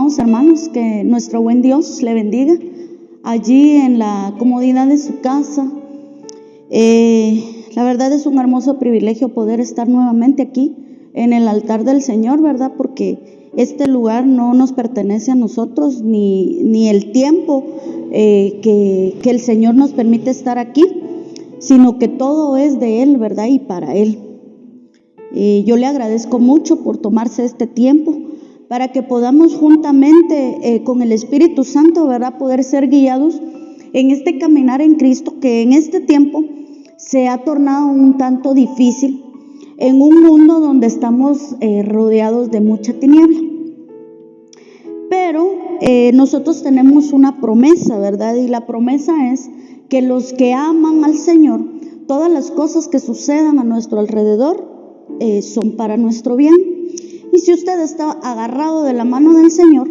amados hermanos, que nuestro buen Dios le bendiga allí en la comodidad de su casa. La verdad es un hermoso privilegio poder estar nuevamente aquí en el altar del Señor, ¿verdad? Porque este lugar no nos pertenece a nosotros, ni el tiempo que el Señor nos permite estar aquí, sino que todo es de Él, ¿verdad? Y para Él. Yo le agradezco mucho por tomarse este tiempo para que podamos juntamente con el Espíritu Santo, ¿verdad?, poder ser guiados en este caminar en Cristo, que en este tiempo se ha tornado un tanto difícil en un mundo donde estamos rodeados de mucha tiniebla. Pero nosotros tenemos una promesa, ¿verdad? Y la promesa es que los que aman al Señor, todas las cosas que sucedan a nuestro alrededor son para nuestro bien. Y si usted está agarrado de la mano del Señor,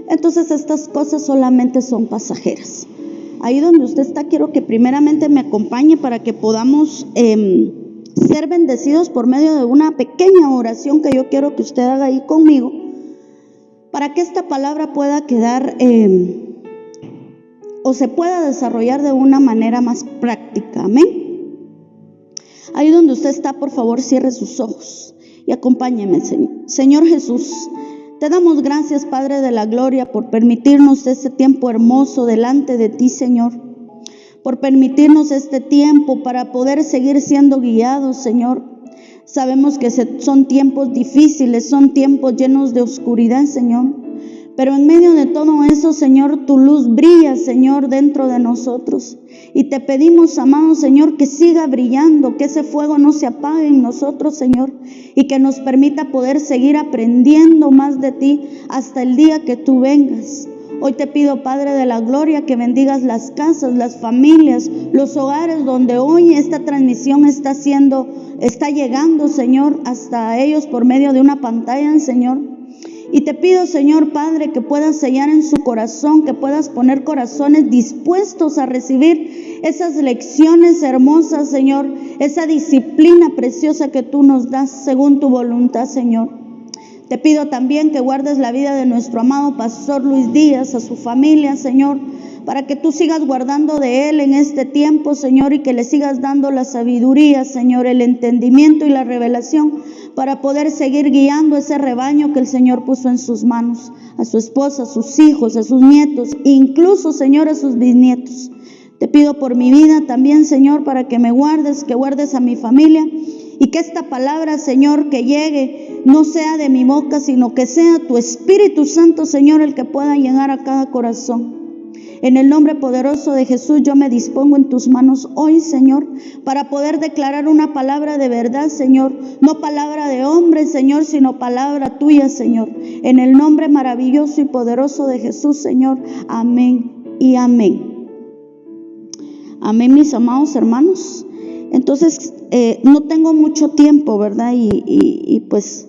entonces estas cosas solamente son pasajeras. Ahí donde usted está, quiero que primeramente me acompañe para que podamos ser bendecidos por medio de una pequeña oración que yo quiero que usted haga ahí conmigo, para que esta palabra pueda quedar o se pueda desarrollar de una manera más práctica. Amén. Ahí donde usted está, por favor, cierre sus ojos y acompáñeme, Señor. Señor Jesús, te damos gracias, Padre de la gloria, por permitirnos este tiempo hermoso delante de ti, Señor. Por permitirnos este tiempo para poder seguir siendo guiados, Señor. Sabemos que son tiempos difíciles, son tiempos llenos de oscuridad, Señor. Pero en medio de todo eso, Señor, tu luz brilla, Señor, dentro de nosotros. Y te pedimos, amado Señor, que siga brillando, que ese fuego no se apague en nosotros, Señor, y que nos permita poder seguir aprendiendo más de ti hasta el día que tú vengas. Hoy te pido, Padre de la gloria, que bendigas las casas, las familias, los hogares donde hoy esta transmisión está llegando, Señor, hasta ellos por medio de una pantalla, Señor. Y te pido, Señor Padre, que puedas sellar en su corazón, que puedas poner corazones dispuestos a recibir esas lecciones hermosas, Señor, esa disciplina preciosa que tú nos das según tu voluntad, Señor. Te pido también que guardes la vida de nuestro amado pastor Luis Díaz, a su familia, Señor, para que tú sigas guardando de él en este tiempo, Señor, y que le sigas dando la sabiduría, Señor, el entendimiento y la revelación para poder seguir guiando ese rebaño que el Señor puso en sus manos, a su esposa, a sus hijos, a sus nietos, incluso, Señor, a sus bisnietos. Te pido por mi vida también, Señor, para que me guardes, que guardes a mi familia, y que esta palabra, Señor, que llegue, no sea de mi boca, sino que sea tu Espíritu Santo, Señor, el que pueda llegar a cada corazón. En el nombre poderoso de Jesús, yo me dispongo en tus manos hoy, Señor, para poder declarar una palabra de verdad, Señor. No palabra de hombre, Señor, sino palabra tuya, Señor. En el nombre maravilloso y poderoso de Jesús, Señor. Amén y amén. Amén, mis amados hermanos. Entonces, no tengo mucho tiempo, ¿verdad? Y pues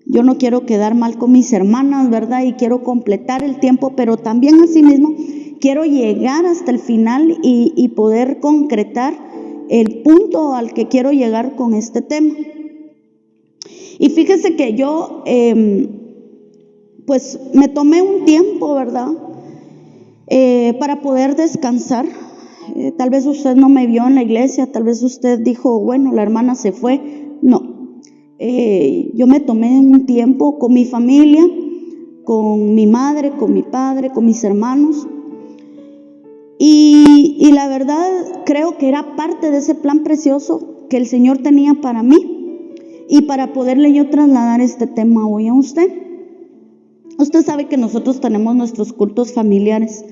yo no quiero quedar mal con mis hermanas, ¿verdad? Y quiero completar el tiempo, pero también asimismo quiero llegar hasta el final y poder concretar el punto al que quiero llegar con este tema. Y fíjese que yo, pues me tomé un tiempo, ¿verdad? Para poder descansar. Tal vez usted no me vio en la iglesia, tal vez usted dijo, bueno, la hermana se fue. No, yo me tomé un tiempo con mi familia, con mi madre, con mi padre, con mis hermanos. Y la verdad creo que era parte de ese plan precioso que el Señor tenía para mí y para poderle yo trasladar este tema hoy a usted. Usted sabe que nosotros tenemos nuestros cultos familiares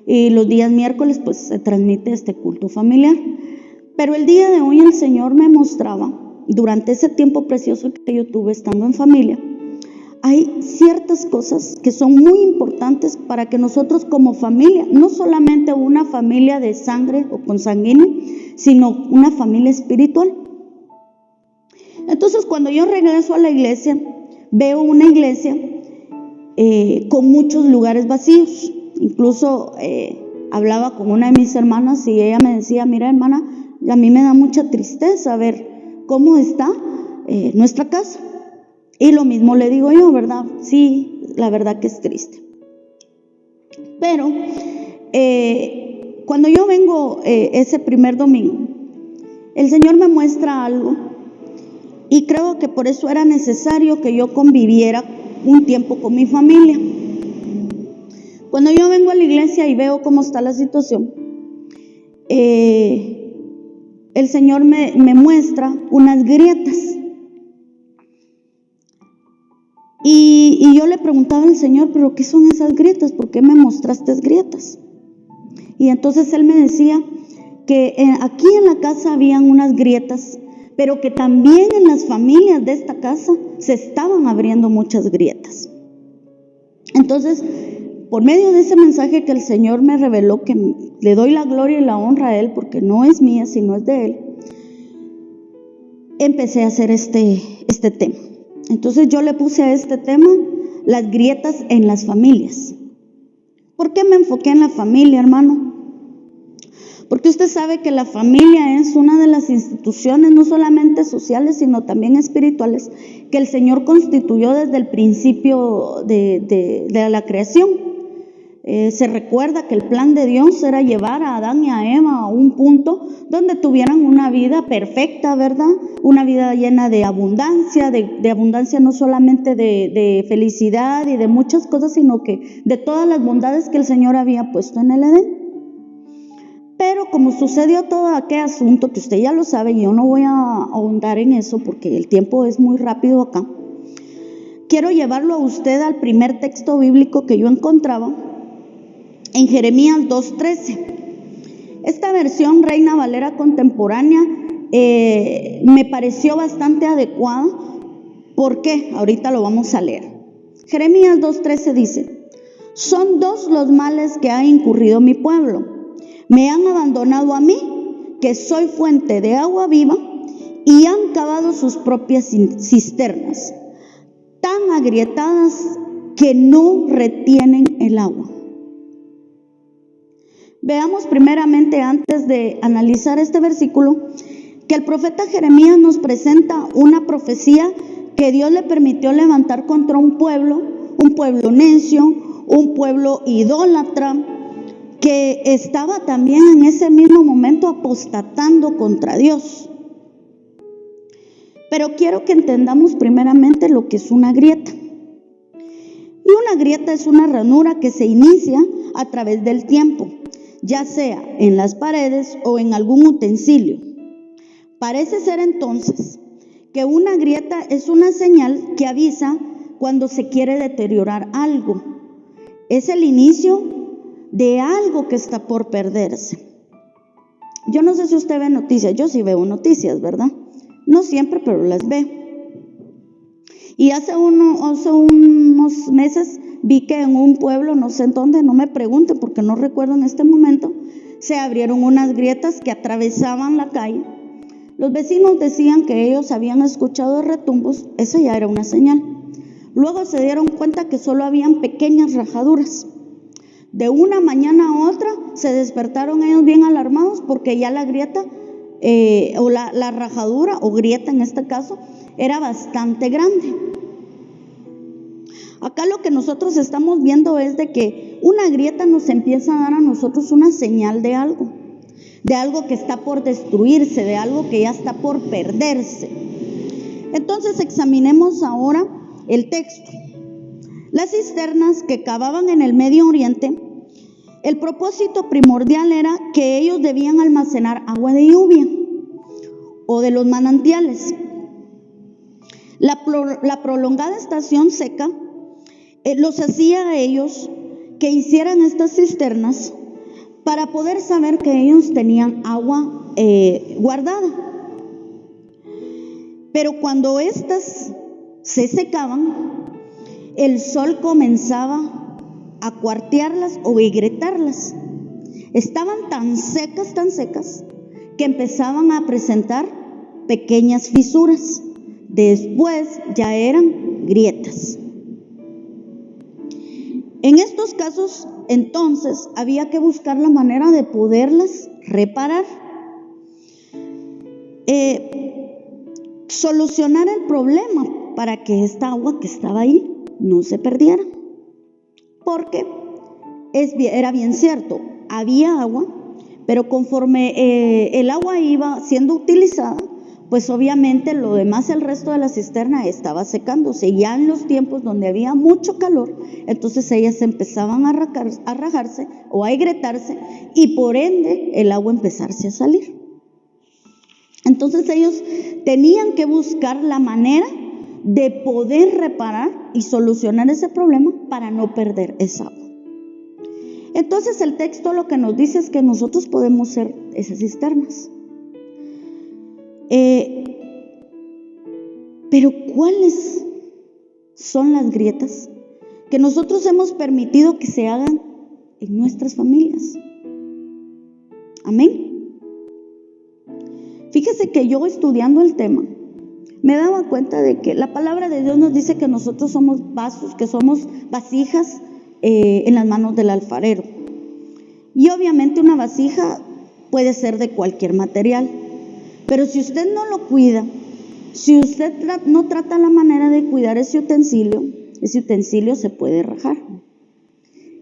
y los días miércoles pues se transmite este culto familiar. Pero el día de hoy el Señor me mostraba, durante ese tiempo precioso que yo tuve estando en familia, hay ciertas cosas que son muy importantes para que nosotros como familia, no solamente una familia de sangre o consanguínea, sino una familia espiritual. Entonces, cuando yo regreso a la iglesia, veo una iglesia con muchos lugares vacíos. Incluso hablaba con una de mis hermanas y ella me decía, mira hermana, a mí me da mucha tristeza ver cómo está nuestra casa. Y lo mismo le digo yo, ¿verdad? Sí, la verdad que es triste. Pero cuando yo vengo ese primer domingo, el Señor me muestra algo y creo que por eso era necesario que yo conviviera un tiempo con mi familia. Cuando yo vengo a la iglesia y veo cómo está la situación, el Señor me muestra unas grietas. Y yo le preguntaba al Señor, ¿pero qué son esas grietas? ¿Por qué me mostraste grietas? Y entonces Él me decía que aquí en la casa habían unas grietas, pero que también en las familias de esta casa se estaban abriendo muchas grietas. Entonces, por medio de ese mensaje que el Señor me reveló, que le doy la gloria y la honra a Él, porque no es mía, sino es de Él, empecé a hacer este tema. Entonces yo le puse a este tema las grietas en las familias. ¿Por qué me enfoqué en la familia, hermano? Porque usted sabe que la familia es una de las instituciones no solamente sociales, sino también espirituales, que el Señor constituyó desde el principio de la creación. Se recuerda que el plan de Dios era llevar a Adán y a Eva a un punto donde tuvieran una vida perfecta, ¿verdad? Una vida llena de abundancia, de abundancia no solamente de felicidad y de muchas cosas, sino que de todas las bondades que el Señor había puesto en el Edén. Pero como sucedió todo aquel asunto, que usted ya lo sabe, y yo no voy a ahondar en eso porque el tiempo es muy rápido acá, quiero llevarlo a usted al primer texto bíblico que yo encontraba, en Jeremías 2:13. Esta versión Reina Valera contemporánea me pareció bastante adecuada. ¿Por qué? Ahorita lo vamos a leer. Jeremías 2:13 dice: son dos los males que ha incurrido mi pueblo. Me han abandonado a mí, que soy fuente de agua viva, y han cavado sus propias cisternas, tan agrietadas que no retienen el agua. Veamos primeramente, antes de analizar este versículo, que el profeta Jeremías nos presenta una profecía que Dios le permitió levantar contra un pueblo necio, un pueblo idólatra, que estaba también en ese mismo momento apostatando contra Dios. Pero quiero que entendamos primeramente lo que es una grieta. Y una grieta es una ranura que se inicia a través del tiempo, ya sea en las paredes o en algún utensilio. Parece ser entonces que una grieta es una señal que avisa cuando se quiere deteriorar algo. Es el inicio de algo que está por perderse. Yo no sé si usted ve noticias, yo sí veo noticias, ¿verdad? No siempre, pero las veo. Y hace unos meses vi que en un pueblo, no sé en dónde, no me pregunten porque no recuerdo en este momento, se abrieron unas grietas que atravesaban la calle. Los vecinos decían que ellos habían escuchado retumbos, esa ya era una señal. Luego se dieron cuenta que solo habían pequeñas rajaduras. De una mañana a otra se despertaron ellos bien alarmados porque ya la grieta o la rajadura o grieta en este caso era bastante grande. Acá lo que nosotros estamos viendo es de que una grieta nos empieza a dar a nosotros una señal de algo que está por destruirse, de algo que ya está por perderse. Entonces examinemos ahora el texto. Las cisternas que cavaban en el Medio Oriente, el propósito primordial era que ellos debían almacenar agua de lluvia o de los manantiales. La prolongada estación seca los hacía a ellos que hicieran estas cisternas para poder saber que ellos tenían agua guardada. Pero cuando estas se secaban, el sol comenzaba a cuartearlas o agrietarlas. Estaban tan secas, que empezaban a presentar pequeñas fisuras. Después ya eran grietas. En estos casos, entonces, había que buscar la manera de poderlas reparar. Solucionar el problema para que esta agua que estaba ahí no se perdiera. Porque era bien cierto, había agua, pero conforme el agua iba siendo utilizada, pues obviamente lo demás, el resto de la cisterna estaba secándose. Ya en los tiempos donde había mucho calor, entonces ellas empezaban a rajarse o a agrietarse, y por ende el agua empezarse a salir. Entonces ellos tenían que buscar la manera de poder reparar y solucionar ese problema para no perder esa agua. Entonces el texto lo que nos dice es que nosotros podemos ser esas cisternas. Pero ¿cuáles son las grietas que nosotros hemos permitido que se hagan en nuestras familias? Amén. Fíjese que yo, estudiando el tema, me daba cuenta de que la palabra de Dios nos dice que nosotros somos vasos, que somos vasijas en las manos del alfarero. Y obviamente una vasija puede ser de cualquier material, pero si usted no lo cuida, si usted no trata la manera de cuidar ese utensilio se puede rajar.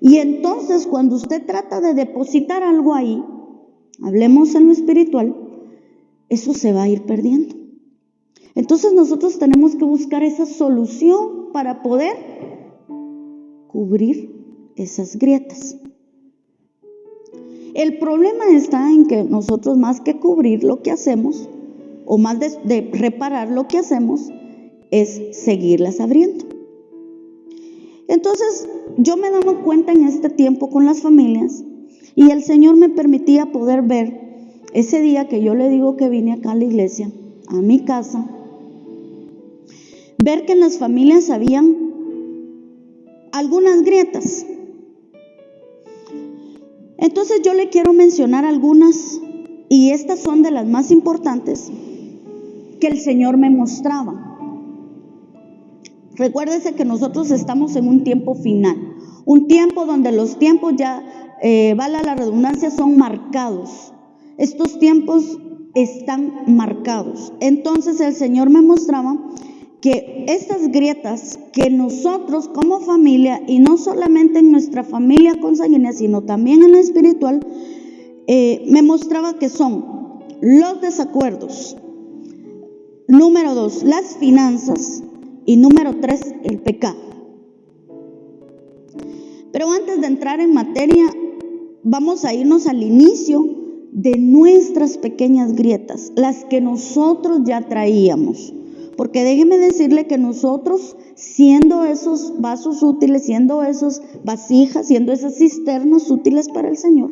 Y entonces cuando usted trata de depositar algo ahí, hablemos en lo espiritual, eso se va a ir perdiendo. Entonces nosotros tenemos que buscar esa solución para poder cubrir esas grietas. El problema está en que nosotros, más que cubrir lo que hacemos, o más de reparar lo que hacemos, es seguirlas abriendo. Entonces yo me daba cuenta en este tiempo con las familias, y el Señor me permitía poder ver ese día que yo le digo que vine acá a la iglesia, a mi casa, ver que en las familias habían algunas grietas. Entonces yo le quiero mencionar algunas, y estas son de las más importantes que el Señor me mostraba. Recuérdese que nosotros estamos en un tiempo final, un tiempo donde los tiempos ya, valga la redundancia, son marcados. Estos tiempos están marcados. Entonces el Señor me mostraba que estas grietas que nosotros como familia, y no solamente en nuestra familia consanguínea, sino también en la espiritual, me mostraba que son los desacuerdos, número 2, las finanzas, y número 3, el pecado. Pero antes de entrar en materia, vamos a irnos al inicio de nuestras pequeñas grietas, las que nosotros ya traíamos. Porque déjeme decirle que nosotros, siendo esos vasos útiles, siendo esas vasijas, siendo esas cisternas útiles para el Señor,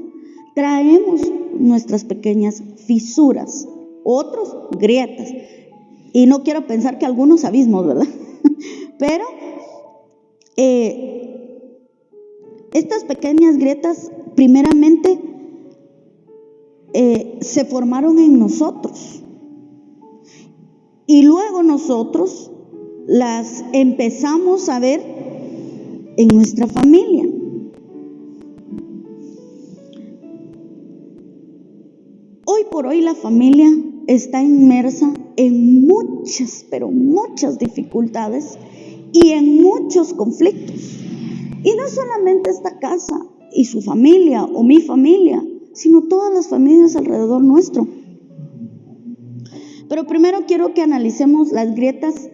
traemos nuestras pequeñas fisuras, otros grietas. Y no quiero pensar que algunos abismos, ¿verdad? Pero estas pequeñas grietas, primeramente, se formaron en nosotros. Y luego nosotros las empezamos a ver en nuestra familia. Hoy por hoy la familia está inmersa en muchas, pero muchas dificultades y en muchos conflictos. Y no solamente esta casa y su familia o mi familia, sino todas las familias alrededor nuestro. Pero primero quiero que analicemos las grietas.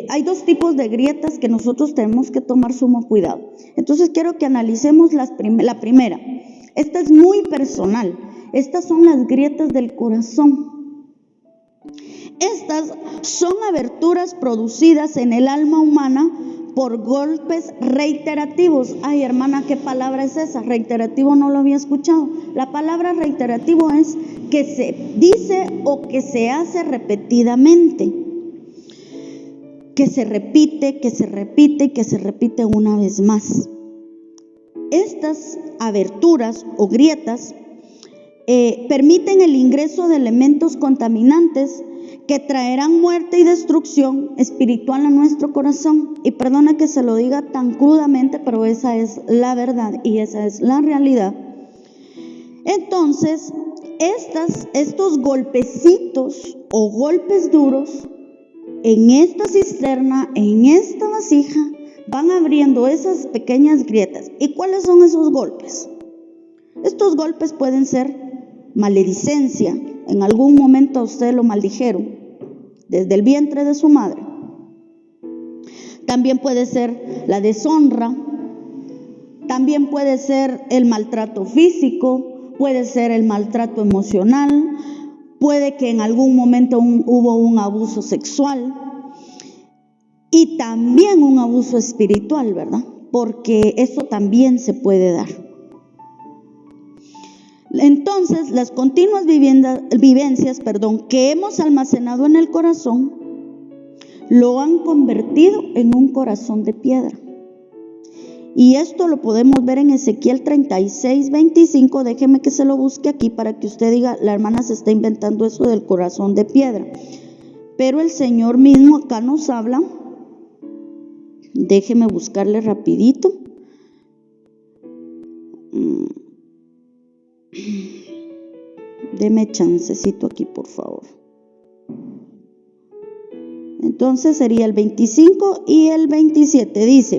Hay dos tipos de grietas que nosotros tenemos que tomar sumo cuidado. Entonces quiero que analicemos la primera. Esta es muy personal. Estas son las grietas del corazón. Estas son aberturas producidas en el alma humana por golpes reiterativos. Ay, hermana, ¿qué palabra es esa? Reiterativo no lo había escuchado. La palabra reiterativo es que se dice o que se hace repetidamente. Que se repite, que se repite y que se repite una vez más. Estas aberturas o grietas permiten el ingreso de elementos contaminantes que traerán muerte y destrucción espiritual a nuestro corazón. Y perdona que se lo diga tan crudamente, pero esa es la verdad y esa es la realidad. Entonces, estos golpecitos o golpes duros en esta cisterna, en esta vasija, van abriendo esas pequeñas grietas. ¿Y cuáles son esos golpes? Estos golpes pueden ser maledicencia. En algún momento a usted lo maldijeron desde el vientre de su madre. También puede ser la deshonra. También puede ser el maltrato físico. Puede ser el maltrato emocional. Puede que en algún momento hubo un abuso sexual. Y también un abuso espiritual, ¿verdad? Porque eso también se puede dar. Entonces, las continuas vivencias que hemos almacenado en el corazón, lo han convertido en un corazón de piedra. Y esto lo podemos ver en Ezequiel 36:25. Déjeme que se lo busque aquí para que usted diga, la hermana se está inventando eso del corazón de piedra. Pero el Señor mismo acá nos habla. Déjeme buscarle rapidito. Deme chancecito aquí, por favor. Entonces sería el 25 y el 27. Dice: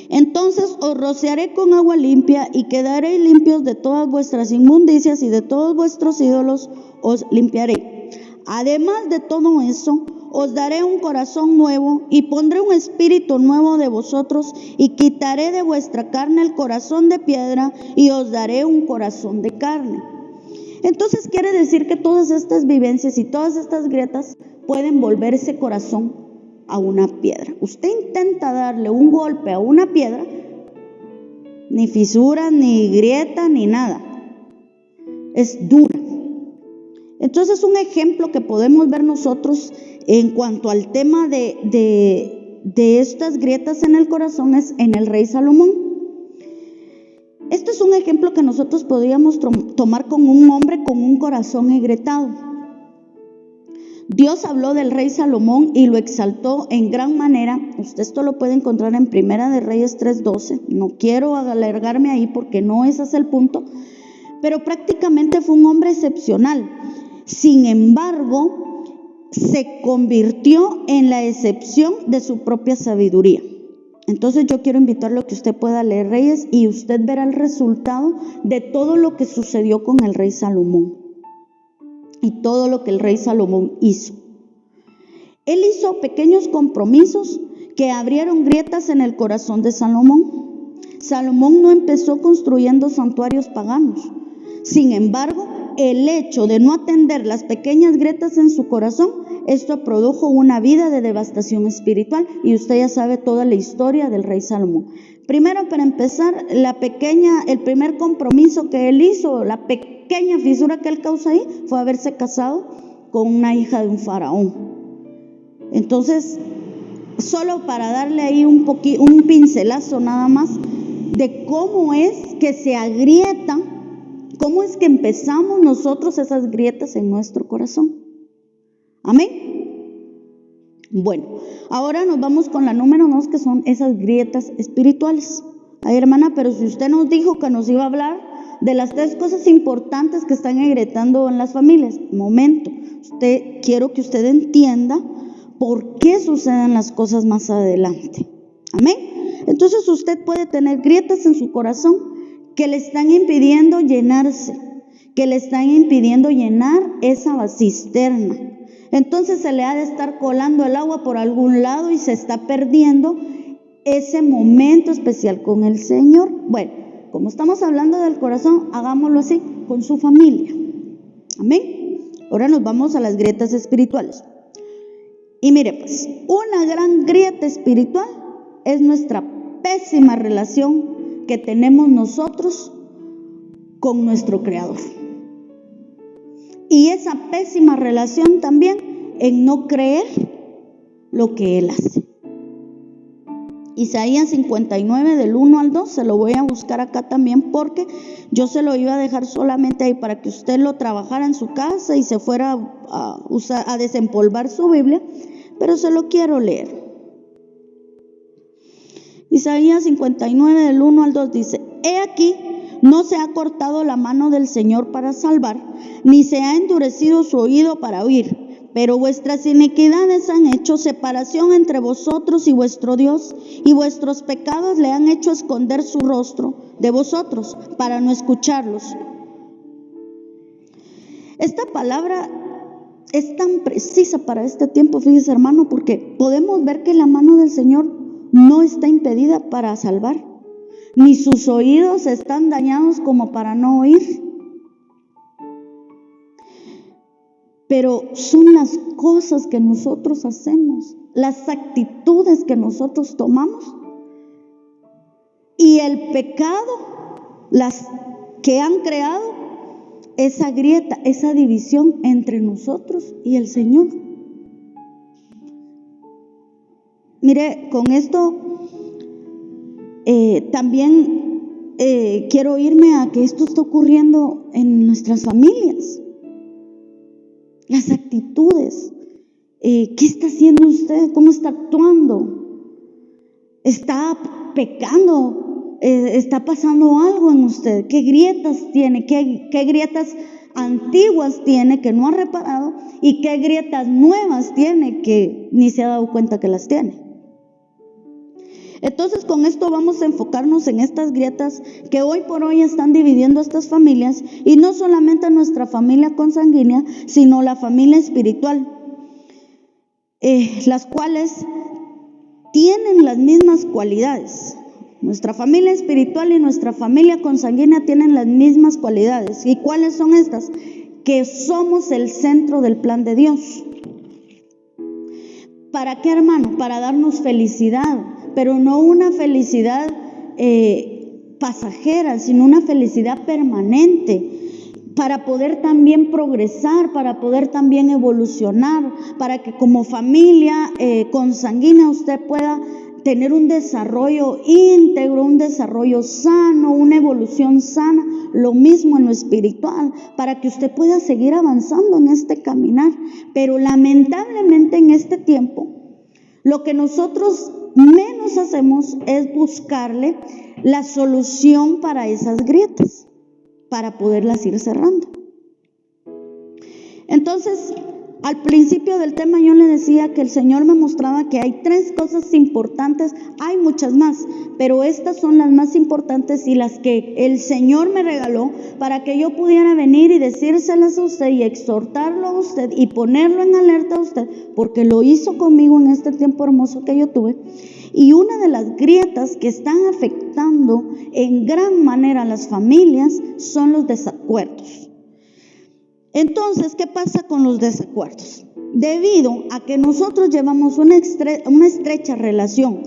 entonces os rociaré con agua limpia y quedaréis limpios de todas vuestras inmundicias y de todos vuestros ídolos os limpiaré. Además de todo eso, os daré un corazón nuevo y pondré un espíritu nuevo de vosotros y quitaré de vuestra carne el corazón de piedra y os daré un corazón de carne. Entonces quiere decir que todas estas vivencias y todas estas grietas pueden volver ese corazón a una piedra. Usted intenta darle un golpe a una piedra, ni fisura, ni grieta, ni nada. Es dura. Entonces un ejemplo que podemos ver nosotros en cuanto al tema de estas grietas en el corazón es en el rey Salomón. Este es un ejemplo que nosotros podríamos tomar con un hombre con un corazón agrietado. Dios habló del rey Salomón y lo exaltó en gran manera. Usted esto lo puede encontrar en Primera de Reyes 3:12. No quiero alargarme ahí porque no ese es el punto, pero prácticamente fue un hombre excepcional. Sin embargo, se convirtió en la excepción de su propia sabiduría. Entonces yo quiero invitarlo a que usted pueda leer Reyes y usted verá el resultado de todo lo que sucedió con el rey Salomón y todo lo que el rey Salomón hizo. Él hizo pequeños compromisos que abrieron grietas en el corazón de Salomón. Salomón no empezó construyendo santuarios paganos. Sin embargo, el hecho de no atender las pequeñas grietas en su corazón, esto produjo una vida de devastación espiritual y usted ya sabe toda la historia del rey Salomón. Primero, para empezar, el primer compromiso que él hizo, la pequeña fisura que él causó ahí, fue haberse casado con una hija de un faraón. Entonces, solo para darle ahí un pincelazo nada más de cómo es que se agrieta. ¿Cómo es que empezamos nosotros esas grietas en nuestro corazón? Amén. Bueno, ahora nos vamos con la número 2, que son esas grietas espirituales. Ay, hermana, pero si usted nos dijo que nos iba a hablar de las 3 cosas importantes que están agrietando en las familias. Momento, quiero que usted entienda por qué suceden las cosas más adelante. Amén. Entonces usted puede tener grietas en su corazón que le están impidiendo llenarse, que le están impidiendo llenar esa cisterna. Entonces se le ha de estar colando el agua por algún lado y se está perdiendo ese momento especial con el Señor. Bueno, como estamos hablando del corazón, hagámoslo así con su familia. Amén. Ahora nos vamos a las grietas espirituales. Y mire pues, una gran grieta espiritual es nuestra pésima relación que tenemos nosotros con nuestro Creador. Y esa pésima relación también en no creer lo que Él hace. Isaías 59 del 1 al 2, se lo voy a buscar acá también porque yo se lo iba a dejar solamente ahí para que usted lo trabajara en su casa y se fuera a desempolvar su Biblia, pero se lo quiero leer. Isaías 59 del 1 al 2 dice: He aquí, no se ha cortado la mano del Señor para salvar, ni se ha endurecido su oído para oír, pero vuestras iniquidades han hecho separación entre vosotros y vuestro Dios, y vuestros pecados le han hecho esconder su rostro de vosotros para no escucharlos. Esta palabra es tan precisa para este tiempo, fíjese hermano, porque podemos ver que la mano del Señor no está impedida para salvar, ni sus oídos están dañados como para no oír. Pero son las cosas que nosotros hacemos, las actitudes que nosotros tomamos y el pecado, las que han creado esa grieta, esa división entre nosotros y el Señor. Mire, con esto también quiero irme a que esto está ocurriendo en nuestras familias. Las actitudes, ¿qué está haciendo usted? ¿Cómo está actuando? ¿Está pecando? ¿Está pasando algo en usted? ¿Qué grietas tiene? ¿Qué grietas antiguas tiene que no ha reparado? ¿Y qué grietas nuevas tiene que ni se ha dado cuenta que las tiene? Entonces, con esto vamos a enfocarnos en estas grietas que hoy por hoy están dividiendo a estas familias, y no solamente a nuestra familia consanguínea, sino la familia espiritual, las cuales tienen las mismas cualidades. Nuestra familia espiritual y nuestra familia consanguínea tienen las mismas cualidades. ¿Y cuáles son estas? Que somos el centro del plan de Dios. ¿Para qué, hermano? Para darnos felicidad, pero no una felicidad pasajera, sino una felicidad permanente, para poder también progresar, para poder también evolucionar, para que como familia consanguínea usted pueda tener un desarrollo íntegro, un desarrollo sano, una evolución sana, lo mismo en lo espiritual, para que usted pueda seguir avanzando en este caminar. Pero lamentablemente en este tiempo, lo que nosotros menos hacemos es buscarle la solución para esas grietas, para poderlas ir cerrando. Entonces, al principio del tema yo le decía que el Señor me mostraba que hay 3 cosas importantes. Hay muchas más, pero estas son las más importantes y las que el Señor me regaló para que yo pudiera venir y decírselas a usted y exhortarlo a usted y ponerlo en alerta a usted, porque lo hizo conmigo en este tiempo hermoso que yo tuve. Y una de las grietas que están afectando en gran manera a las familias son los desacuerdos. Entonces, ¿qué pasa con los desacuerdos? Debido a que nosotros llevamos una estrecha relación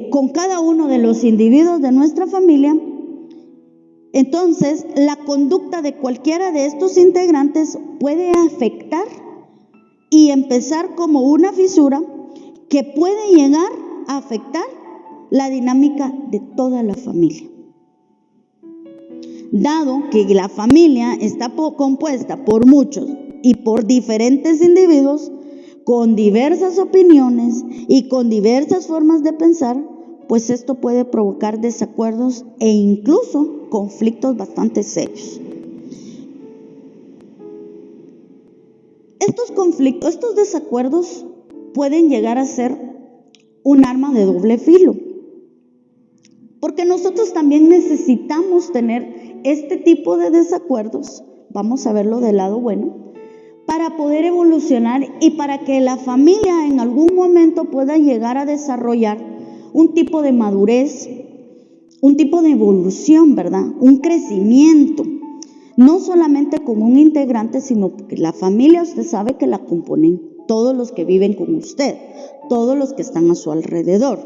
con cada uno de los individuos de nuestra familia, entonces la conducta de cualquiera de estos integrantes puede afectar y empezar como una fisura que puede llegar a afectar la dinámica de toda la familia. Dado que la familia está compuesta por muchos y por diferentes individuos con diversas opiniones y con diversas formas de pensar, pues esto puede provocar desacuerdos e incluso conflictos bastante serios. Estos conflictos, estos desacuerdos pueden llegar a ser un arma de doble filo, porque nosotros también necesitamos tener este tipo de desacuerdos, vamos a verlo del lado bueno, para poder evolucionar y para que la familia en algún momento pueda llegar a desarrollar un tipo de madurez, un tipo de evolución, ¿verdad? Un crecimiento, no solamente como un integrante, sino porque la familia usted sabe que la componen todos los que viven con usted, todos los que están a su alrededor.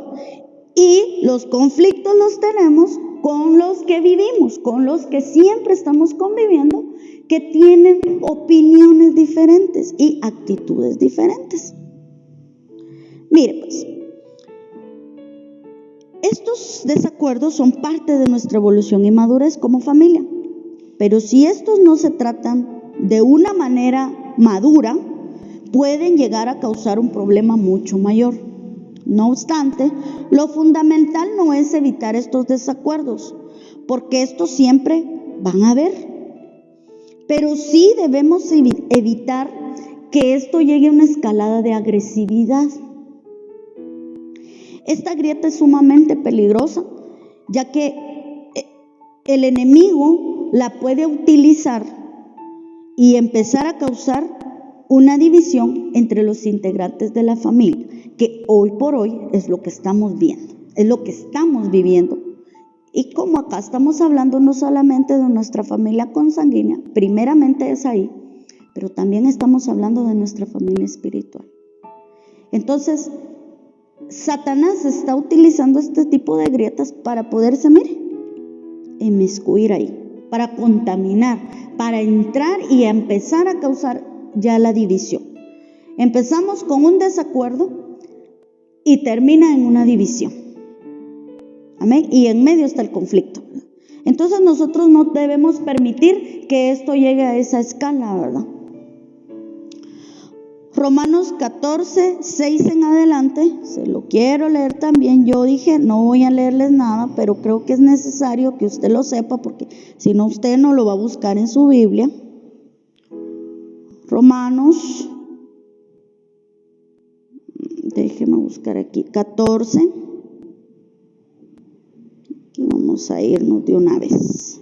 Y los conflictos los tenemos con los que vivimos, con los que siempre estamos conviviendo, que tienen opiniones diferentes y actitudes diferentes. Mire pues, estos desacuerdos son parte de nuestra evolución y madurez como familia, pero si estos no se tratan de una manera madura, pueden llegar a causar un problema mucho mayor. No obstante, lo fundamental no es evitar estos desacuerdos, porque estos siempre van a haber. Pero sí debemos evitar que esto llegue a una escalada de agresividad. Esta grieta es sumamente peligrosa, ya que el enemigo la puede utilizar y empezar a causar una división entre los integrantes de la familia, que hoy por hoy es lo que estamos viendo, es lo que estamos viviendo. Y como acá estamos hablando no solamente de nuestra familia consanguínea, primeramente es ahí, pero también estamos hablando de nuestra familia espiritual. Entonces, Satanás está utilizando este tipo de grietas para poderse, inmiscuir ahí, para contaminar, para entrar y empezar a causar ya la división. Empezamos con un desacuerdo y termina en una división. Amén. Y en medio está el conflicto. Entonces nosotros no debemos permitir que esto llegue a esa escala, ¿verdad? Romanos 14, 6 en adelante, se lo quiero leer también. Yo dije, no voy a leerles nada, pero creo que es necesario que usted lo sepa, porque si no, usted no lo va a buscar en su Biblia. Romanos, déjeme buscar aquí, 14. Aquí vamos a irnos de una vez.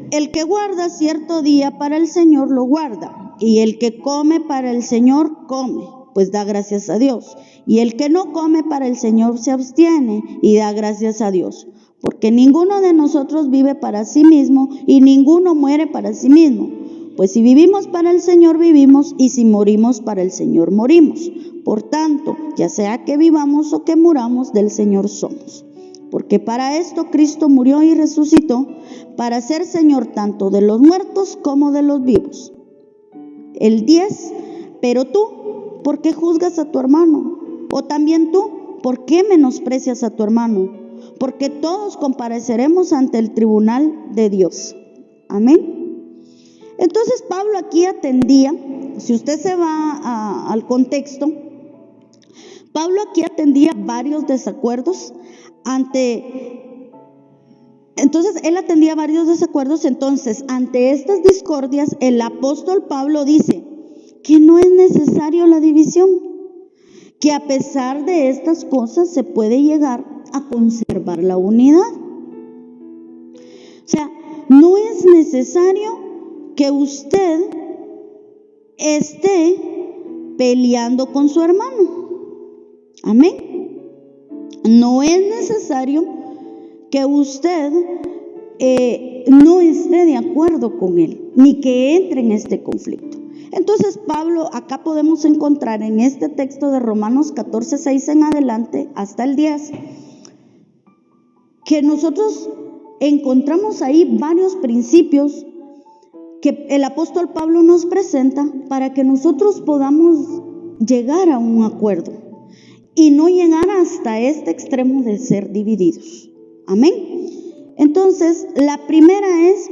El que guarda cierto día para el Señor lo guarda. Y el que come para el Señor, come, pues da gracias a Dios. Y el que no come para el Señor se abstiene y da gracias a Dios. Porque ninguno de nosotros vive para sí mismo y ninguno muere para sí mismo. Pues si vivimos para el Señor, vivimos, y si morimos para el Señor, morimos. Por tanto, ya sea que vivamos o que muramos, del Señor somos. Porque para esto Cristo murió y resucitó, para ser Señor tanto de los muertos como de los vivos. El 10, pero tú, ¿por qué juzgas a tu hermano? O también tú, ¿por qué menosprecias a tu hermano? Porque todos compareceremos ante el tribunal de Dios. Amén. Entonces Pablo aquí atendía, si usted se va al contexto, Pablo aquí atendía varios desacuerdos Entonces ante estas discordias, el apóstol Pablo dice que no es necesario la división, que a pesar de estas cosas se puede llegar a conservar la unidad. O sea, no es necesario que usted esté peleando con su hermano. Amén. No es necesario que usted no esté de acuerdo con él, ni que entre en este conflicto. Entonces Pablo, acá podemos encontrar en este texto de Romanos 14, 6 en adelante, hasta el 10, que nosotros encontramos ahí varios principios que el apóstol Pablo nos presenta para que nosotros podamos llegar a un acuerdo y no llegar hasta este extremo de ser divididos. Amén. Entonces, la primera es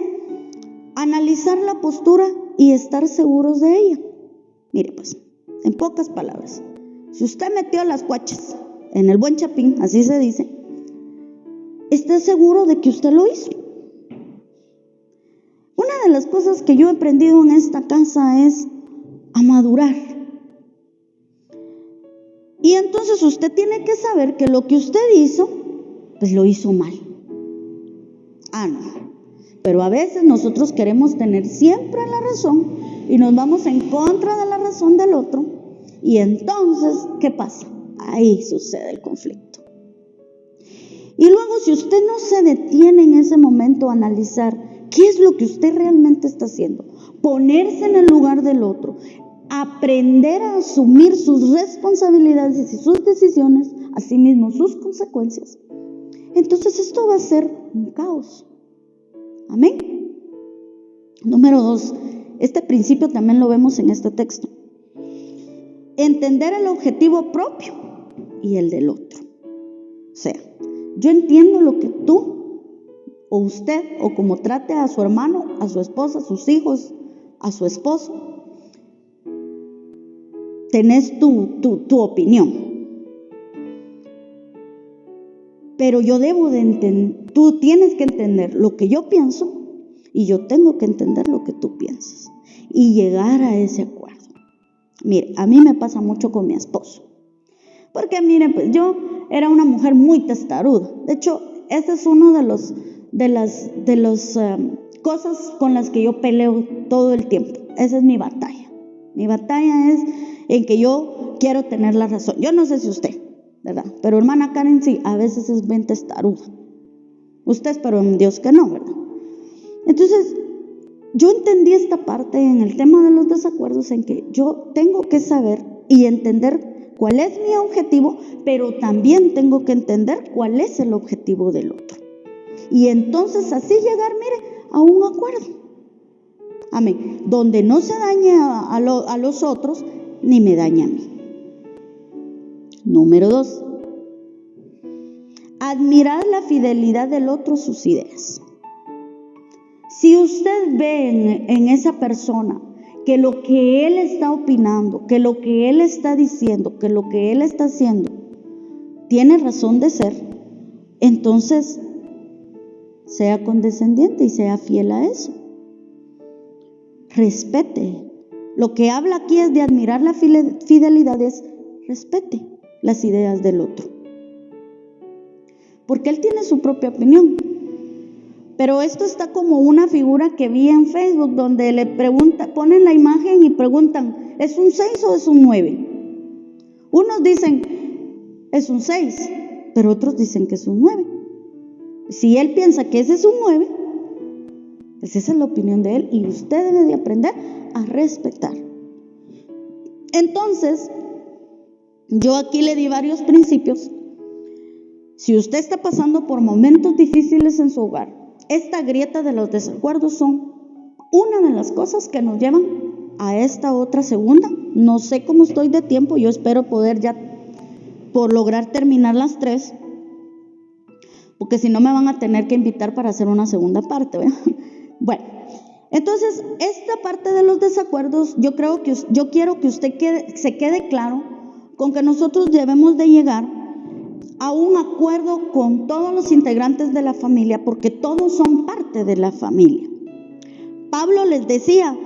analizar la postura y estar seguros de ella. Mire, pues, en pocas palabras, si usted metió las cuachas en el buen chapín, así se dice, esté seguro de que usted lo hizo. Una de las cosas que yo he aprendido en esta casa es a madurar. Y entonces usted tiene que saber que lo que usted hizo, pues lo hizo mal. No. Pero a veces nosotros queremos tener siempre la razón y nos vamos en contra de la razón del otro. Y entonces, ¿qué pasa? Ahí sucede el conflicto. Y luego, si usted no se detiene en ese momento a analizar qué es lo que usted realmente está haciendo, ponerse en el lugar del otro, aprender a asumir sus responsabilidades y sus decisiones, asimismo sus consecuencias, entonces esto va a ser un caos. Amén. Número 2, este principio también lo vemos en este texto. Entender el objetivo propio y el del otro. O sea, yo entiendo lo que tú o usted, o como trate a su hermano, a su esposa, a sus hijos, a su esposo, tenés tu opinión. Pero yo debo de entender, tú tienes que entender lo que yo pienso y yo tengo que entender lo que tú piensas. y llegar a ese acuerdo. Mire, a mí me pasa mucho con mi esposo, porque mire, pues yo era una mujer muy testaruda. De hecho, ese es uno de las cosas con las que yo peleo todo el tiempo. Esa es mi batalla. Mi batalla es en que yo quiero tener la razón. Yo no sé si usted, ¿verdad? Pero hermana Karen sí, a veces es bien testaruda. Usted espero en Dios que no, ¿verdad? Entonces, yo entendí esta parte en el tema de los desacuerdos, en que yo tengo que saber y entender cuál es mi objetivo, pero también tengo que entender cuál es el objetivo del otro. Y entonces así llegar, mire, a un acuerdo. Amén. Donde no se dañe a los otros, ni me dañe a mí. Número 2. Admirar la fidelidad del otro, sus ideas. Si usted ve en esa persona que lo que él está opinando, que lo que él está diciendo, que lo que él está haciendo tiene razón de ser, entonces sea condescendiente y sea fiel a eso. Respete. Lo que habla aquí es de admirar la fidelidad, es respete las ideas del otro. Porque él tiene su propia opinión. Pero esto está como una figura que vi en Facebook, donde le ponen la imagen y preguntan, ¿es un 6 o es un 9? Unos dicen, es un 6, pero otros dicen que es un 9. Si él piensa que ese es un 9, pues esa es la opinión de él y usted debe de aprender a respetar. Entonces, yo aquí le di varios principios. Si usted está pasando por momentos difíciles en su hogar, esta grieta de los desacuerdos son una de las cosas que nos llevan a esta otra segunda. No sé cómo estoy de tiempo, yo espero poder ya por lograr terminar las 3, porque si no me van a tener que invitar para hacer una segunda parte, ¿verdad? Bueno, entonces esta parte de los desacuerdos, yo quiero que usted se quede claro con que nosotros debemos de llegar a un acuerdo con todos los integrantes de la familia, porque todos son parte de la familia. Pablo les decía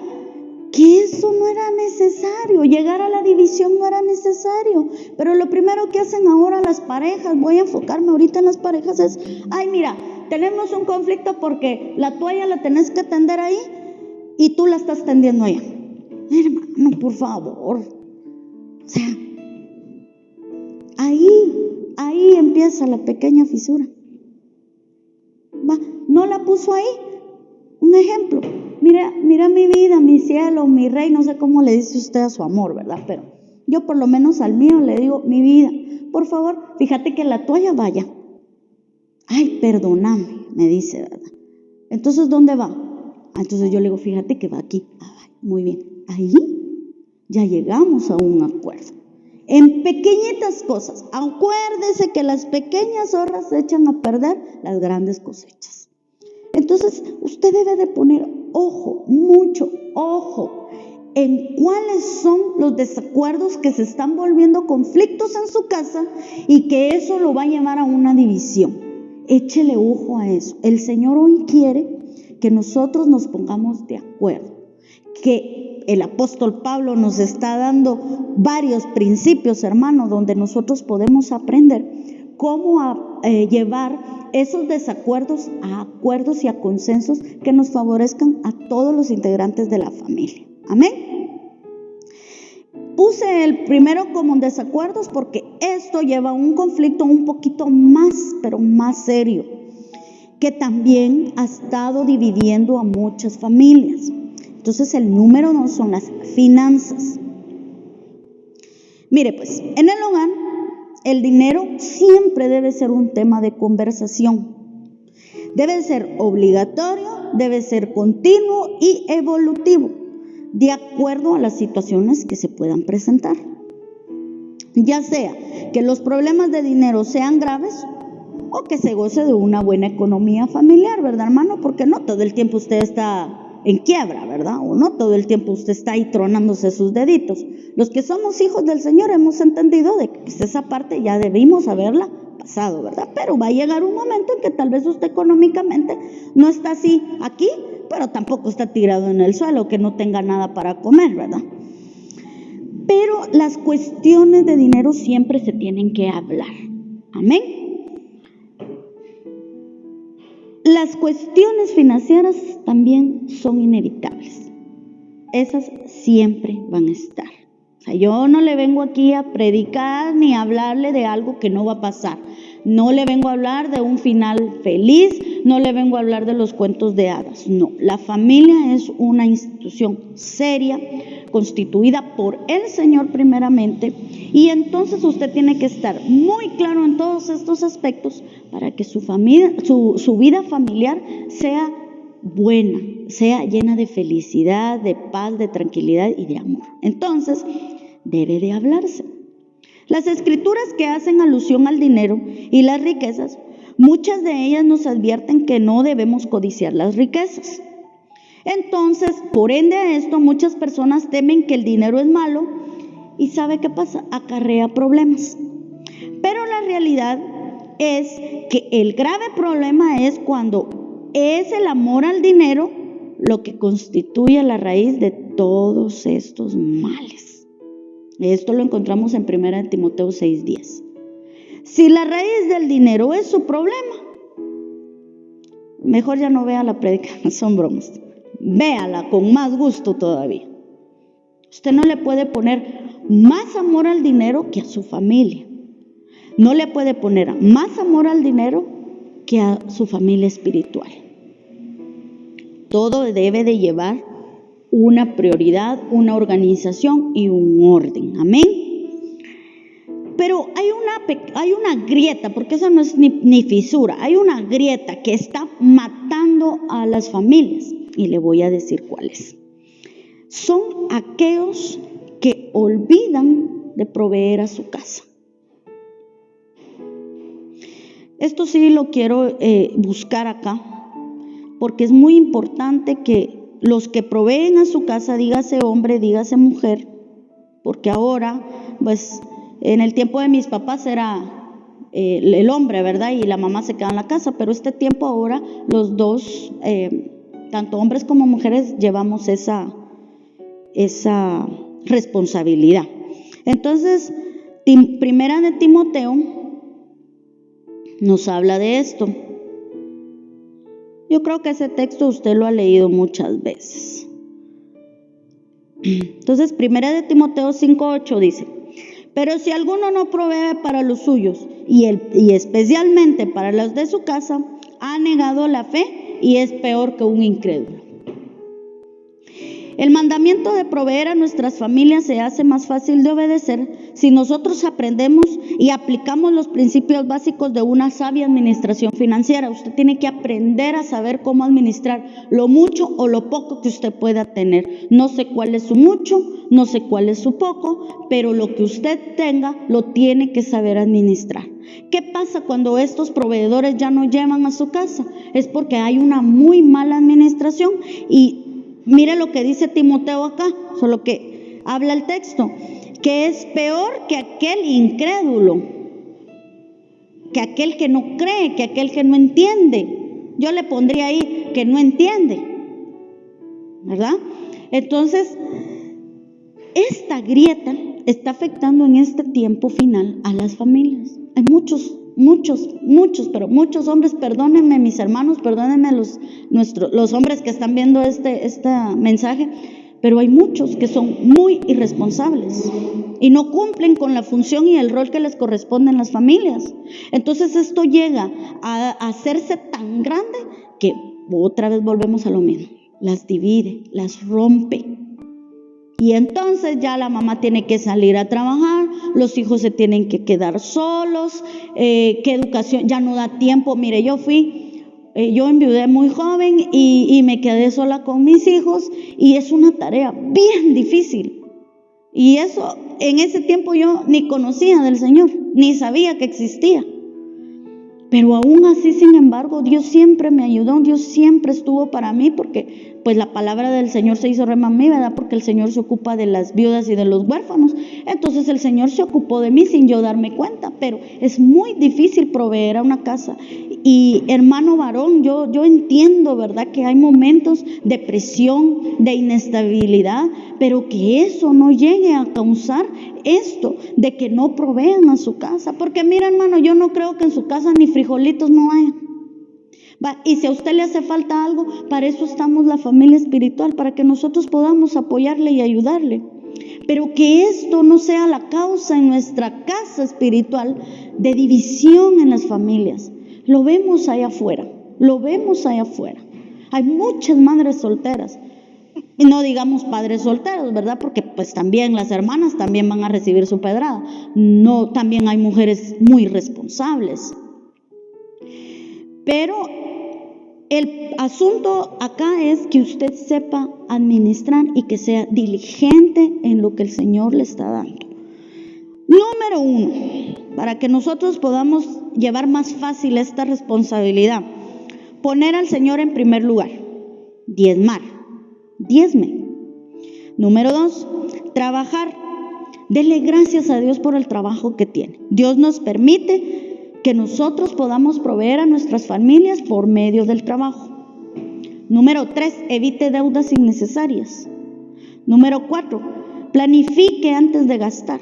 que eso no era necesario, llegar a la división no era necesario, pero lo primero que hacen ahora las parejas, voy a enfocarme ahorita en las parejas, es, ay mira, tenemos un conflicto porque la toalla la tenés que tender ahí y tú la estás tendiendo allá. Hermano, por favor, o sea, ahí empieza la pequeña fisura. No la puso ahí. Un ejemplo, mira mi vida, mi cielo, mi rey, no sé cómo le dice usted a su amor, ¿verdad? Pero yo por lo menos al mío le digo, mi vida, por favor, fíjate que la toalla vaya. Ay, perdóname, me dice, ¿verdad? Entonces, ¿dónde va? Entonces yo le digo, fíjate que va aquí. Muy bien, ahí ya llegamos a un acuerdo. En pequeñitas cosas, acuérdese que las pequeñas zorras echan a perder las grandes cosechas. Entonces, usted debe de poner ojo, mucho ojo, en cuáles son los desacuerdos que se están volviendo conflictos en su casa y que eso lo va a llevar a una división. Échele ojo a eso. El Señor hoy quiere que nosotros nos pongamos de acuerdo, que el apóstol Pablo nos está dando varios principios, hermanos, donde nosotros podemos aprender cómo llevar esos desacuerdos a acuerdos y a consensos que nos favorezcan a todos los integrantes de la familia. Amén. Puse el primero como desacuerdos porque esto lleva a un conflicto un poquito más, pero más serio, que también ha estado dividiendo a muchas familias. Entonces el número 2 son las finanzas. Mire pues, en el hogar el dinero siempre debe ser un tema de conversación. Debe ser obligatorio, debe ser continuo y evolutivo, de acuerdo a las situaciones que se puedan presentar. Ya sea que los problemas de dinero sean graves o que se goce de una buena economía familiar, ¿verdad, hermano? Porque no todo el tiempo usted está en quiebra, ¿verdad? O no todo el tiempo usted está ahí tronándose sus deditos. Los que somos hijos del Señor hemos entendido de que esa parte ya debimos haberla pasado, ¿verdad? Pero va a llegar un momento en que tal vez usted económicamente no está así aquí, pero tampoco está tirado en el suelo, que no tenga nada para comer, ¿verdad? Pero las cuestiones de dinero siempre se tienen que hablar. Amén. Las cuestiones financieras también son inevitables. Esas siempre van a estar. O sea, yo no le vengo aquí a predicar ni a hablarle de algo que no va a pasar. No le vengo a hablar de un final feliz, no le vengo a hablar de los cuentos de hadas. No, la familia es una institución seria, constituida por el Señor primeramente, y entonces usted tiene que estar muy claro en todos estos aspectos para que su vida familiar sea buena, sea llena de felicidad, de paz, de tranquilidad y de amor. Entonces, debe de hablarse. Las escrituras que hacen alusión al dinero y las riquezas, muchas de ellas nos advierten que no debemos codiciar las riquezas. Entonces, por ende a esto, muchas personas temen que el dinero es malo y ¿sabe qué pasa? Acarrea problemas. Pero la realidad es que el grave problema es cuando es el amor al dinero lo que constituye la raíz de todos estos males. Esto lo encontramos en 1 Timoteo 6:10. Si la raíz del dinero es su problema, mejor ya no vea la predica, son bromas. Véala con más gusto todavía. Usted no le puede poner más amor al dinero que a su familia. No le puede poner más amor al dinero que a su familia espiritual. Todo debe de llevar una prioridad, una organización y un orden. Amén. Pero hay una grieta, porque eso no es ni fisura, hay una grieta que está matando a las familias. Y le voy a decir cuáles. Son aquellos que olvidan de proveer a su casa. Esto sí lo quiero buscar acá, porque es muy importante que los que proveen a su casa, dígase hombre, dígase mujer, porque ahora, pues, en el tiempo de mis papás era el hombre, ¿verdad? Y la mamá se queda en la casa, pero este tiempo ahora los dos, tanto hombres como mujeres, llevamos esa responsabilidad. Entonces, Primera de Timoteo nos habla de esto. Yo creo que ese texto usted lo ha leído muchas veces. Entonces, 1 de Timoteo 5:8 dice: pero si alguno no provee para los suyos y especialmente para los de su casa, ha negado la fe y es peor que un incrédulo. El mandamiento de proveer a nuestras familias se hace más fácil de obedecer si nosotros aprendemos y aplicamos los principios básicos de una sabia administración financiera. Usted tiene que aprender a saber cómo administrar lo mucho o lo poco que usted pueda tener. No sé cuál es su mucho, no sé cuál es su poco, pero lo que usted tenga lo tiene que saber administrar. ¿Qué pasa cuando estos proveedores ya no llevan a su casa? Es porque hay una muy mala administración. Y mire lo que dice Timoteo acá, solo que habla el texto, que es peor que aquel incrédulo, que aquel que no cree, que aquel que no entiende. Yo le pondría ahí que no entiende, ¿verdad? Entonces, esta grieta está afectando en este tiempo final a las familias. Hay muchos hombres, perdónenme mis hermanos, perdónenme los hombres que están viendo este mensaje, pero hay muchos que son muy irresponsables y no cumplen con la función y el rol que les corresponde en las familias. Entonces esto llega a hacerse tan grande que otra vez volvemos a lo mismo, las divide, las rompe. Y entonces ya la mamá tiene que salir a trabajar, los hijos se tienen que quedar solos, qué educación, ya no da tiempo. Mire, yo enviudé muy joven y me quedé sola con mis hijos y es una tarea bien difícil. Y eso, en ese tiempo yo ni conocía del Señor, ni sabía que existía. Pero aún así, sin embargo, Dios siempre me ayudó, Dios siempre estuvo para mí, porque pues la palabra del Señor se hizo rema en mí, ¿verdad? Porque el Señor se ocupa de las viudas y de los huérfanos. Entonces el Señor se ocupó de mí sin yo darme cuenta, pero es muy difícil proveer a una casa. Y hermano varón, yo entiendo, ¿verdad?, que hay momentos de presión, de inestabilidad, pero que eso no llegue a causar esto, de que no provean a su casa. Porque mira, hermano, yo no creo que en su casa ni frijolitos no haya. Y si a usted le hace falta algo, para eso estamos la familia espiritual, para que nosotros podamos apoyarle y ayudarle. Pero que esto no sea la causa en nuestra casa espiritual de división en las familias. Lo vemos allá afuera, Hay muchas madres solteras, y no digamos padres solteros, ¿verdad? Porque pues también las hermanas también van a recibir su pedrada. No, también hay mujeres muy responsables. Pero el asunto acá es que usted sepa administrar y que sea diligente en lo que el Señor le está dando. Número 1, para que nosotros podamos llevar más fácil esta responsabilidad, poner al Señor en primer lugar, diezme. Número 2, trabajar. Dele gracias a Dios por el trabajo que tiene. Dios nos permite que nosotros podamos proveer a nuestras familias por medio del trabajo. Número 3, evite deudas innecesarias. Número 4, planifique antes de gastar.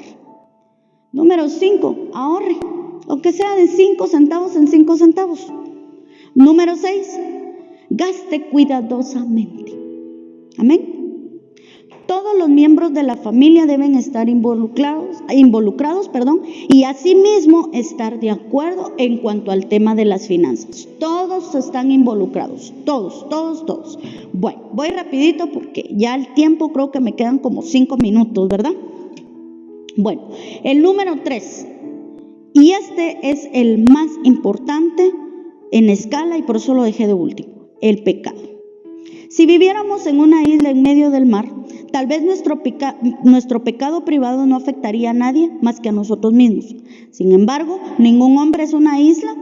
Número 5, ahorre, aunque sea de 5 centavos en 5 centavos. Número 6, gaste cuidadosamente. Amén. Todos los miembros de la familia deben estar involucrados, y asimismo estar de acuerdo en cuanto al tema de las finanzas. Todos están involucrados, todos. Bueno, voy rapidito porque ya el tiempo creo que me quedan como 5 minutos, ¿verdad? Bueno, el número 3, y este es el más importante en escala y por eso lo dejé de último, el pecado. Si viviéramos en una isla en medio del mar, tal vez nuestro pecado privado no afectaría a nadie más que a nosotros mismos. Sin embargo, ningún hombre es una isla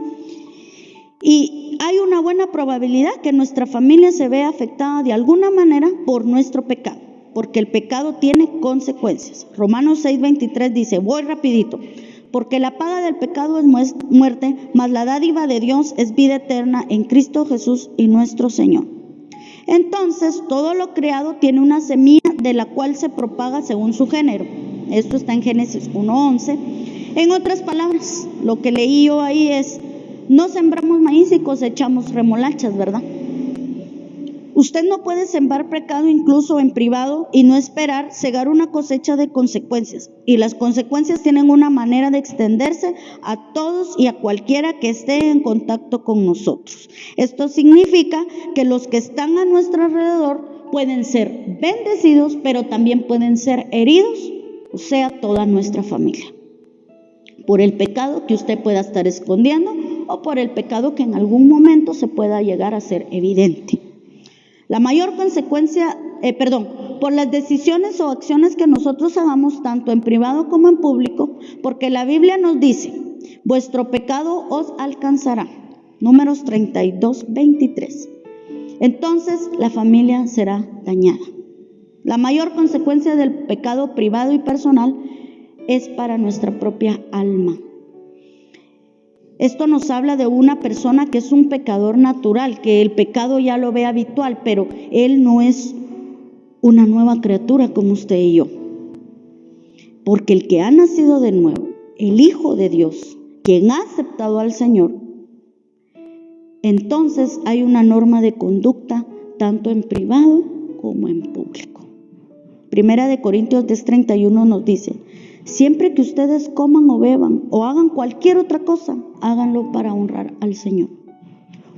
y hay una buena probabilidad que nuestra familia se vea afectada de alguna manera por nuestro pecado, porque el pecado tiene consecuencias. Romanos 6:23 dice, voy rapidito, porque la paga del pecado es muerte, mas la dádiva de Dios es vida eterna en Cristo Jesús y nuestro Señor. Entonces, todo lo creado tiene una semilla de la cual se propaga según su género. Esto está en Génesis 1:11. En otras palabras, lo que leí yo ahí es, no sembramos maíz y cosechamos remolachas, ¿verdad? Usted no puede sembrar pecado incluso en privado y no esperar cegar una cosecha de consecuencias. Y las consecuencias tienen una manera de extenderse a todos y a cualquiera que esté en contacto con nosotros. Esto significa que los que están a nuestro alrededor pueden ser bendecidos, pero también pueden ser heridos, o sea, toda nuestra familia. Por el pecado que usted pueda estar escondiendo o por el pecado que en algún momento se pueda llegar a ser evidente. La mayor consecuencia, por las decisiones o acciones que nosotros hagamos tanto en privado como en público, porque la Biblia nos dice, vuestro pecado os alcanzará. Números 32:23. Entonces la familia será dañada. La mayor consecuencia del pecado privado y personal es para nuestra propia alma. Esto nos habla de una persona que es un pecador natural, que el pecado ya lo ve habitual, pero él no es una nueva criatura como usted y yo. Porque el que ha nacido de nuevo, el Hijo de Dios, quien ha aceptado al Señor, entonces hay una norma de conducta tanto en privado como en público. Primera de Corintios 10:31 nos dice, siempre que ustedes coman o beban o hagan cualquier otra cosa, háganlo para honrar al Señor.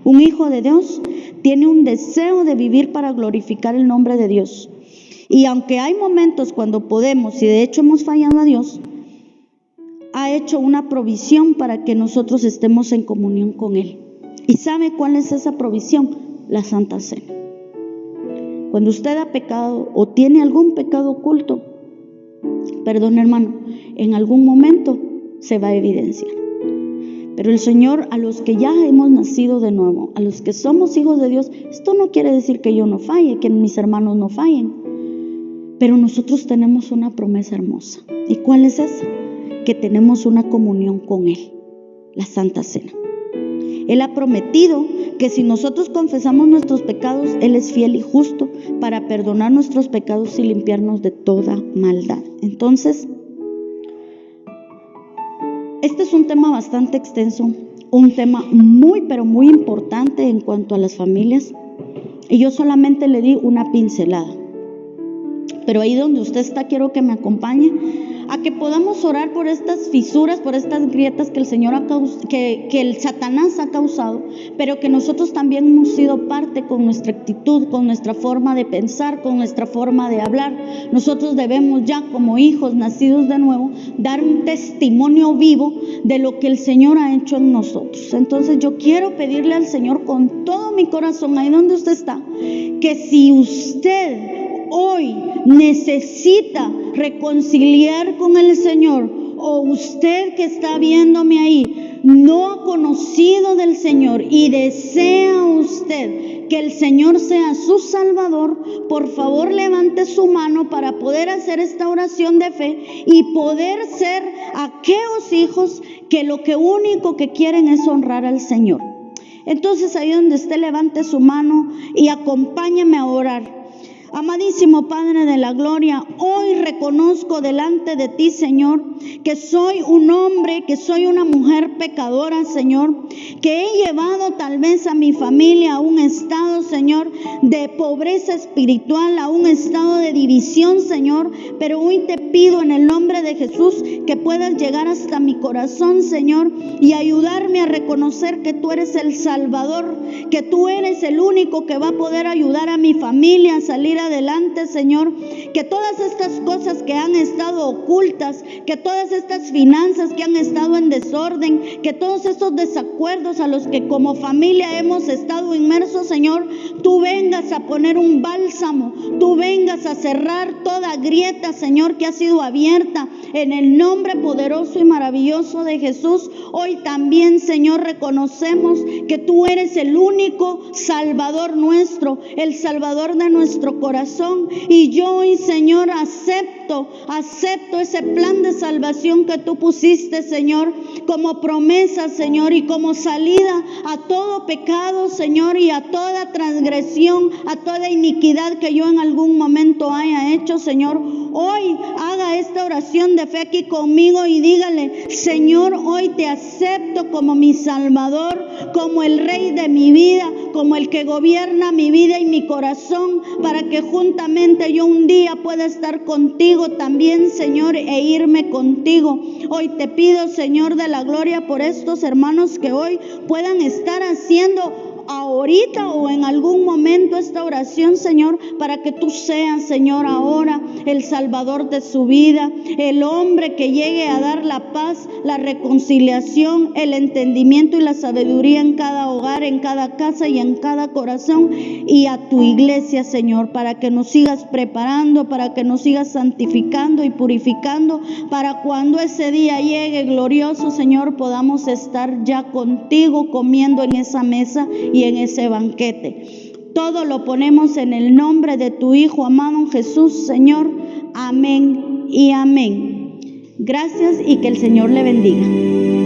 Un hijo de Dios tiene un deseo de vivir para glorificar el nombre de Dios. Y aunque hay momentos cuando podemos, y de hecho hemos fallado a Dios, ha hecho una provisión para que nosotros estemos en comunión con Él. ¿Y sabe cuál es esa provisión? La Santa Cena. Cuando usted ha pecado o tiene algún pecado oculto, perdón hermano, en algún momento se va a evidenciar. Pero el Señor, a los que ya hemos nacido de nuevo, a los que somos hijos de Dios, esto no quiere decir que yo no falle, que mis hermanos no fallen. Pero nosotros tenemos una promesa hermosa. ¿Y cuál es esa? Que tenemos una comunión con Él, la Santa Cena. Él ha prometido que si nosotros confesamos nuestros pecados, Él es fiel y justo para perdonar nuestros pecados y limpiarnos de toda maldad. Entonces, este es un tema bastante extenso, un tema muy, pero muy importante en cuanto a las familias. Y yo solamente le di una pincelada. Pero ahí donde usted está, quiero que me acompañe a que podamos orar por estas fisuras, por estas grietas que el Señor que el Satanás ha causado, pero que nosotros también hemos sido parte con nuestra actitud, con nuestra forma de pensar, con nuestra forma de hablar. Nosotros debemos ya, como hijos nacidos de nuevo, dar un testimonio vivo de lo que el Señor ha hecho en nosotros. Entonces yo quiero pedirle al Señor con todo mi corazón, ahí donde usted está, que si usted hoy necesita reconciliar con el Señor, o usted que está viéndome ahí no ha conocido del Señor y desea usted que el Señor sea su Salvador, por favor levante su mano para poder hacer esta oración de fe y poder ser aquellos hijos que lo único que quieren es honrar al Señor. Entonces ahí donde esté, levante su mano y acompáñeme a orar. Amadísimo Padre de la gloria, hoy reconozco delante de ti, Señor, que soy un hombre, que soy una mujer pecadora, Señor, que he llevado tal vez a mi familia a un estado, Señor, de pobreza espiritual, a un estado de división, Señor, pero hoy te pido en el nombre de Jesús que puedas llegar hasta mi corazón, Señor, y ayudarme a reconocer que tú eres el Salvador, que tú eres el único que va a poder ayudar a mi familia a salir adelante, Señor, que todas estas cosas que han estado ocultas, que todas estas finanzas que han estado en desorden, que todos estos desacuerdos a los que como familia hemos estado inmersos, Señor, tú vengas a poner un bálsamo, tú vengas a cerrar toda grieta, Señor, que ha sido abierta en el nombre poderoso y maravilloso de Jesús. Hoy también, Señor, reconocemos que tú eres el único Salvador nuestro, el Salvador de nuestro corazón, y yo hoy, Señor, acepto ese plan de salvación que tú pusiste, Señor, como promesa, Señor, y como salida a todo pecado, Señor, y a toda transgresión, a toda iniquidad que yo en algún momento haya hecho, Señor. Hoy haga esta oración de fe aquí conmigo y dígale: Señor, hoy te acepto como mi Salvador, como el Rey de mi vida, como el que gobierna mi vida y mi corazón, para que juntamente yo un día pueda estar contigo también, Señor, e irme contigo. Hoy te pido, Señor de la gloria, por estos hermanos que hoy puedan estar haciendo ahorita o en algún momento esta oración, Señor, para que tú seas, Señor, ahora el Salvador de su vida, el hombre que llegue a dar la paz, la reconciliación, el entendimiento y la sabiduría en cada hogar, en cada casa y en cada corazón, y a tu iglesia, Señor, para que nos sigas preparando, para que nos sigas santificando y purificando, para cuando ese día llegue glorioso, Señor, podamos estar ya contigo comiendo en esa mesa y en ese banquete. Todo lo ponemos en el nombre de tu Hijo amado Jesús, Señor. Amén y amén. Gracias y que el Señor le bendiga.